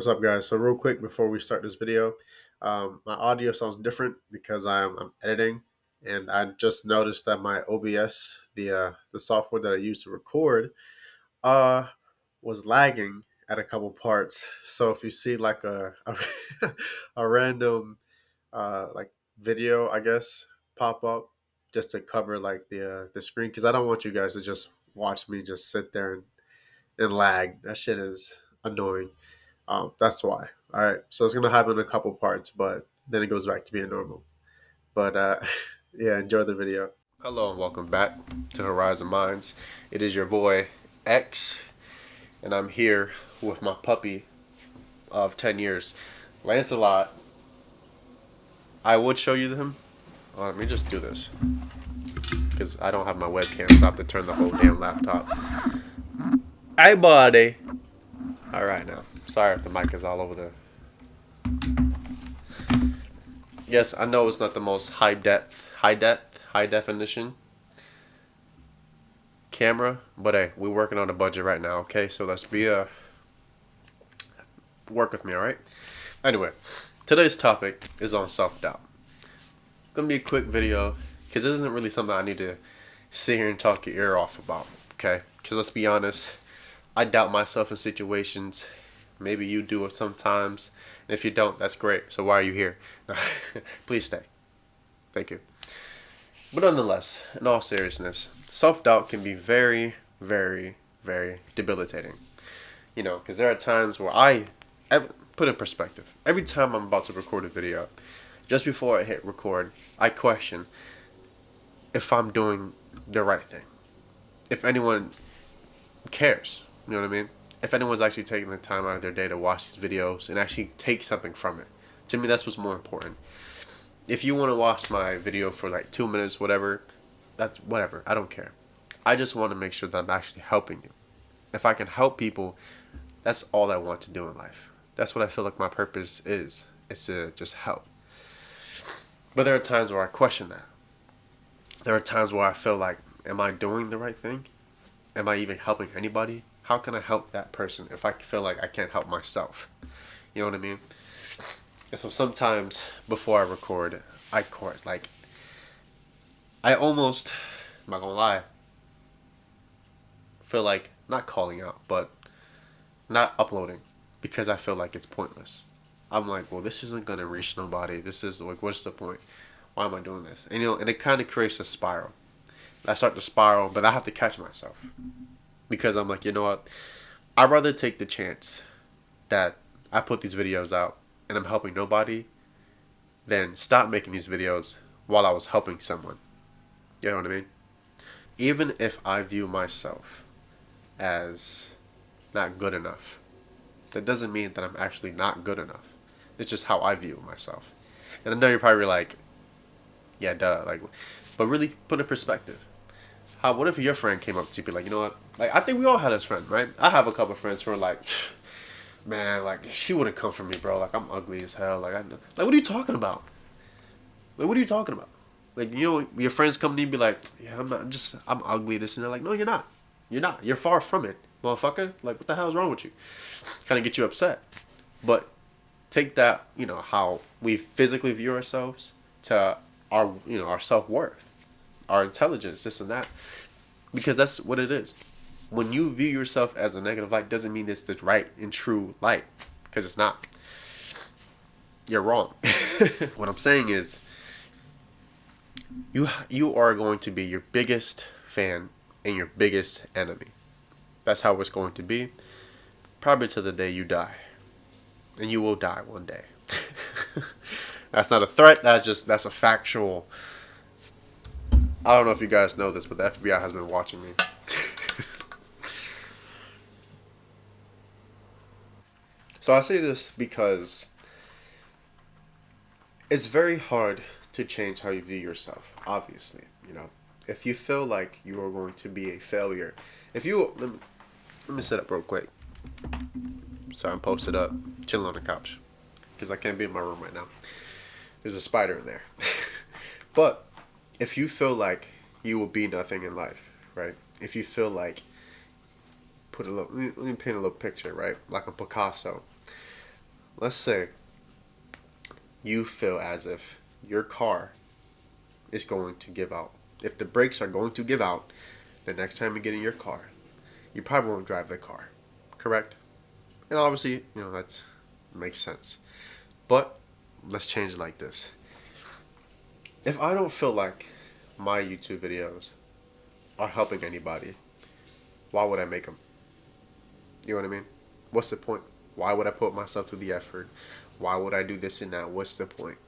what's up, guys? So real quick before we start this video, my audio sounds different because I'm editing, and I just noticed that my OBS, the software that I use to record, uh, was lagging at a couple parts. So if you see like a random like video, I guess, pop up just to cover like the screen, because I don't want you guys to just watch me just sit there and lag. That shit is annoying. That's why. All right. So it's gonna happen in a couple parts, but then it goes back to being normal. But yeah, enjoy the video. Hello and welcome back to Horizon Minds. It is your boy X, and I'm here with my puppy of 10 years, Lancelot. I would show you him. Let me just do this because I don't have my webcam, so I have to turn the whole damn laptop. Hey, buddy. All right, now. Sorry if the mic is all over the. Yes, I know it's not the most high definition camera, but hey, we're working on a budget right now. Okay, so let's work with me, all right? Anyway, today's topic is on self-doubt. Gonna be a quick video because it isn't really something I need to sit here and talk your ear off about. Okay, because let's be honest, I doubt myself in situations. Maybe you do it sometimes. And if you don't, that's great. So why are you here? Please stay. Thank you. But nonetheless, in all seriousness, self-doubt can be very, very, very debilitating. You know, because there are times where put in perspective, every time I'm about to record a video, just before I hit record, I question if I'm doing the right thing. If anyone cares. You know what I mean? If anyone's actually taking the time out of their day to watch these videos and actually take something from it. To me, that's what's more important. If you want to watch my video for like 2 minutes, whatever, that's whatever. I don't care. I just want to make sure that I'm actually helping you. If I can help people, that's all I want to do in life. That's what I feel like my purpose is. It's to just help. But there are times where I question that. There are times where I feel like, am I doing the right thing? Am I even helping anybody? How can I help that person if I feel like I can't help myself? You know what I mean? And so sometimes before I record, like, I almost, I'm not gonna lie, feel like not calling out, but not uploading because I feel like it's pointless. I'm like, well, this isn't gonna reach nobody. This is like, what's the point? Why am I doing this? And and it kind of creates a spiral. I start to spiral, but I have to catch myself. Because I'm like, you know what? I'd rather take the chance that I put these videos out and I'm helping nobody than stop making these videos while I was helping someone. You know what I mean? Even if I view myself as not good enough, that doesn't mean that I'm actually not good enough. It's just how I view myself. And I know you're probably like, yeah, duh. Like, but really put in perspective. What if your friend came up to you, be like, you know what? Like, I think we all had this friend, right? I have a couple of friends who are like, man, like, she wouldn't come for me, bro. Like, I'm ugly as hell. Like, what are you talking about? Like, what are you talking about? Like, you know, your friends come to you and be like, yeah, I'm ugly, this and that. Like, no, you're not. You're not. You're far from it, motherfucker. Like, what the hell is wrong with you? Kind of get you upset. But take that, you know, how we physically view ourselves to our self-worth, our intelligence, this and that. Because that's what it is. When you view yourself as a negative light, doesn't mean it's the right and true light. Because it's not. You're wrong. What I'm saying is, you are going to be your biggest fan and your biggest enemy. That's how it's going to be. Probably to the day you die. And you will die one day. That's not a threat. That's a factual. I don't know if you guys know this, but the FBI has been watching me. So I say this because it's very hard to change how you view yourself, obviously. You know, if you feel like you are going to be a failure, let me sit up real quick. So I'm posted up, chilling on the couch, because I can't be in my room right now. There's a spider in there. But if you feel like you will be nothing in life, right? If you feel like, let me paint a little picture, right? Like a Picasso. let's say you feel as if your car is going to give out. If the brakes are going to give out, the next time you get in your car, you probably won't drive the car. Correct? And obviously, that makes sense. But let's change it like this. If I don't feel like my YouTube videos are helping anybody, why would I make them? You know what I mean? What's the point? Why would I put myself through the effort? Why would I do this and that? What's the point?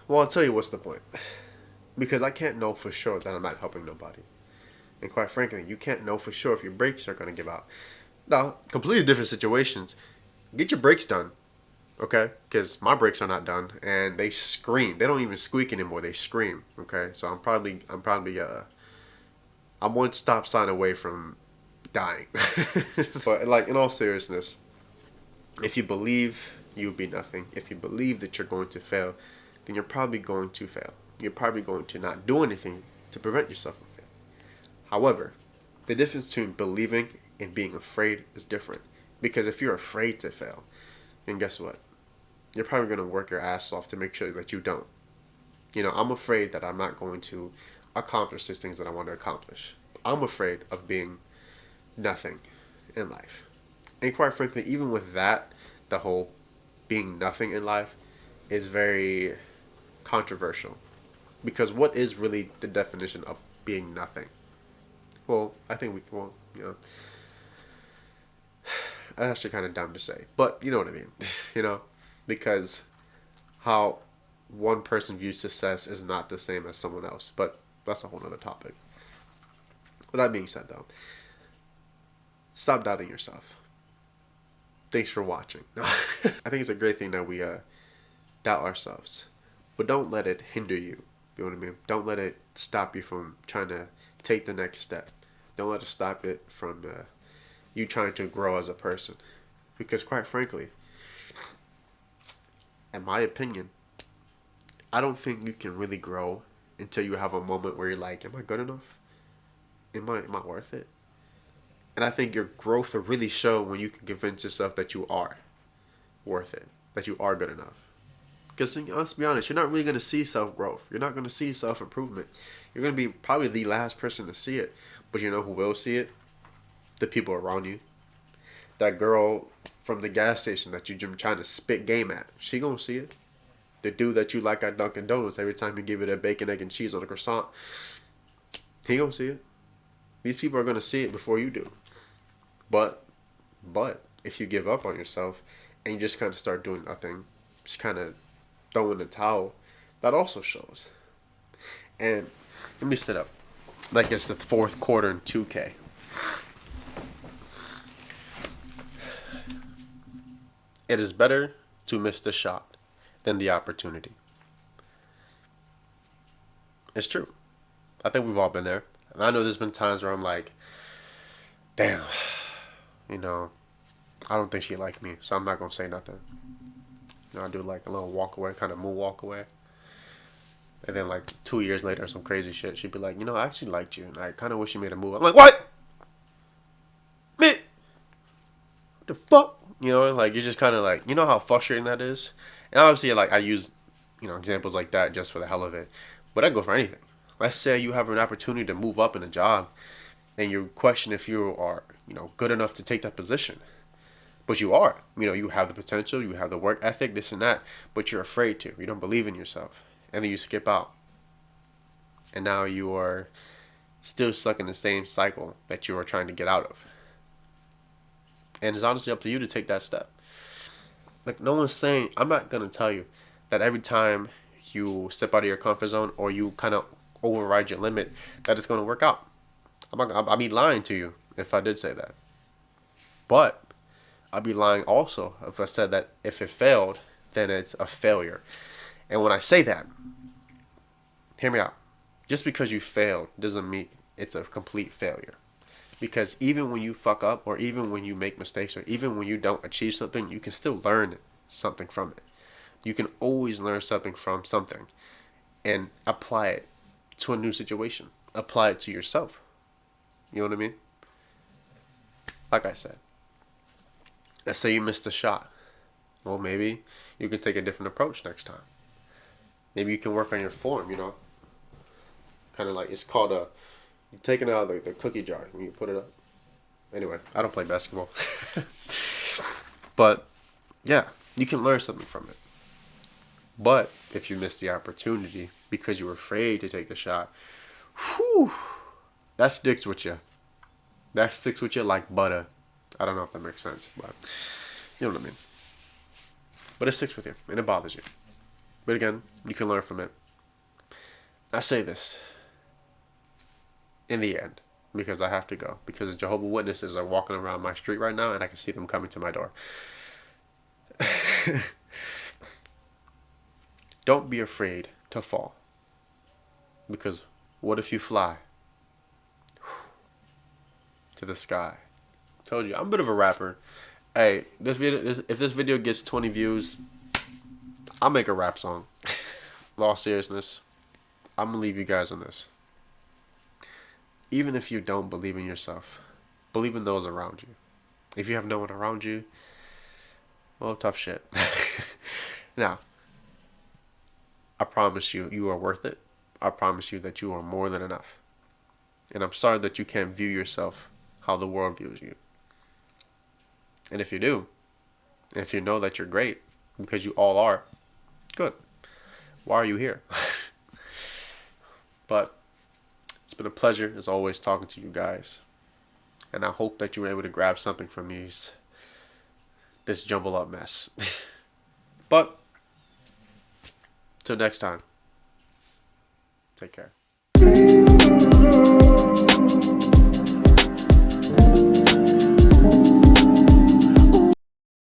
Well, I'll tell you what's the point. Because I can't know for sure that I'm not helping nobody. And quite frankly, you can't know for sure if your brakes are going to give out. Now, completely different situations. Get your brakes done, okay? Because my brakes are not done, and they scream. They don't even squeak anymore. They scream, okay? So I'm one stop sign away from dying. But like, in all seriousness, if you believe you'll be nothing, if you believe that you're going to fail, then you're probably going to fail. You're probably going to not do anything to prevent yourself from failing. However, the difference between believing and being afraid is different. Because if you're afraid to fail, then guess what? You're probably going to work your ass off to make sure that you don't. I'm afraid that I'm not going to accomplish these things that I want to accomplish. I'm afraid of being nothing in life. And quite frankly, even with that, the whole being nothing in life is very controversial. Because what is really the definition of being nothing? Well, I think that's actually kind of dumb to say. But you know what I mean. Because how one person views success is not the same as someone else. But that's a whole other topic. With that being said, though, stop doubting yourself. Thanks for watching. I think it's a great thing that we doubt ourselves. But don't let it hinder you. You know what I mean? Don't let it stop you from trying to take the next step. Don't let it stop it from you trying to grow as a person. Because quite frankly, in my opinion, I don't think you can really grow until you have a moment where you're like, am I good enough? Am I worth it? And I think your growth will really show when you can convince yourself that you are worth it, that you are good enough. Because let's be honest, you're not really going to see self-growth. You're not going to see self-improvement. You're going to be probably the last person to see it. But you know who will see it? The people around you. That girl from the gas station that you're trying to spit game at, she going to see it. The dude that you like at Dunkin' Donuts, every time you give it a bacon, egg, and cheese on a croissant, he going to see it. These people are going to see it before you do. But if you give up on yourself and you just kind of start doing nothing, just kind of throw in the towel, that also shows. And let me set up like it's the fourth quarter in 2K. It is better to miss the shot than the opportunity. It's true. I think we've all been there. And I know there's been times where I'm like, damn, I don't think she liked me, so I'm not going to say nothing. I do like a little walk away, kind of moonwalk away. And then like 2 years later, some crazy shit, she'd be like, I actually liked you, and I kind of wish you made a move. I'm like, what? Man, what the fuck? Like, you're just kind of like, how frustrating that is? And obviously, like, I use, examples like that just for the hell of it. But I go for anything. Let's say you have an opportunity to move up in a job, and you question if you are, good enough to take that position. But you are. You have the potential, you have the work ethic, this and that, but you're afraid to. You don't believe in yourself. And then you skip out. And now you are still stuck in the same cycle that you are trying to get out of. And it's honestly up to you to take that step. Like, no one's saying, I'm not going to tell you that every time you step out of your comfort zone or you kind of override your limit, that it's going to work out. I'd be lying to you if I did say that. But I'd be lying also if I said that if it failed, then it's a failure. And when I say that, hear me out. Just because you failed doesn't mean it's a complete failure. Because even when you fuck up, or even when you make mistakes, or even when you don't achieve something, you can still learn something from it. You can always learn something from something and apply it to a new situation. Apply it to yourself. You know what I mean? Like I said, let's say you missed a shot. Well, maybe you can take a different approach next time. Maybe you can work on your form, you know? Kind of like, it's called a, you're taking out the cookie jar when you put it up. Anyway, I don't play basketball. But, yeah, you can learn something from it. But if you miss the opportunity because you were afraid to take the shot, whew, that sticks with you. That sticks with you like butter. I don't know if that makes sense, but you know what I mean. But it sticks with you and it bothers you. But again, you can learn from it. I say this in the end because I have to go. Because the Jehovah's Witnesses are walking around my street right now and I can see them coming to my door. Don't be afraid to fall. Because what if you fly to the sky? Told you, I'm a bit of a rapper. Hey, if this video gets 20 views, I'll make a rap song. In all seriousness, I'm gonna leave you guys on this. Even if you don't believe in yourself, believe in those around you. If you have no one around you, well, tough shit. Now, I promise you, you are worth it. I promise you that you are more than enough. And I'm sorry that you can't view yourself how the world views you. And if you do, if you know that you're great, because you all are, good. Why are you here? But it's been a pleasure, as always, talking to you guys. And I hope that you were able to grab something from this jumble up mess. But, till next time, take care.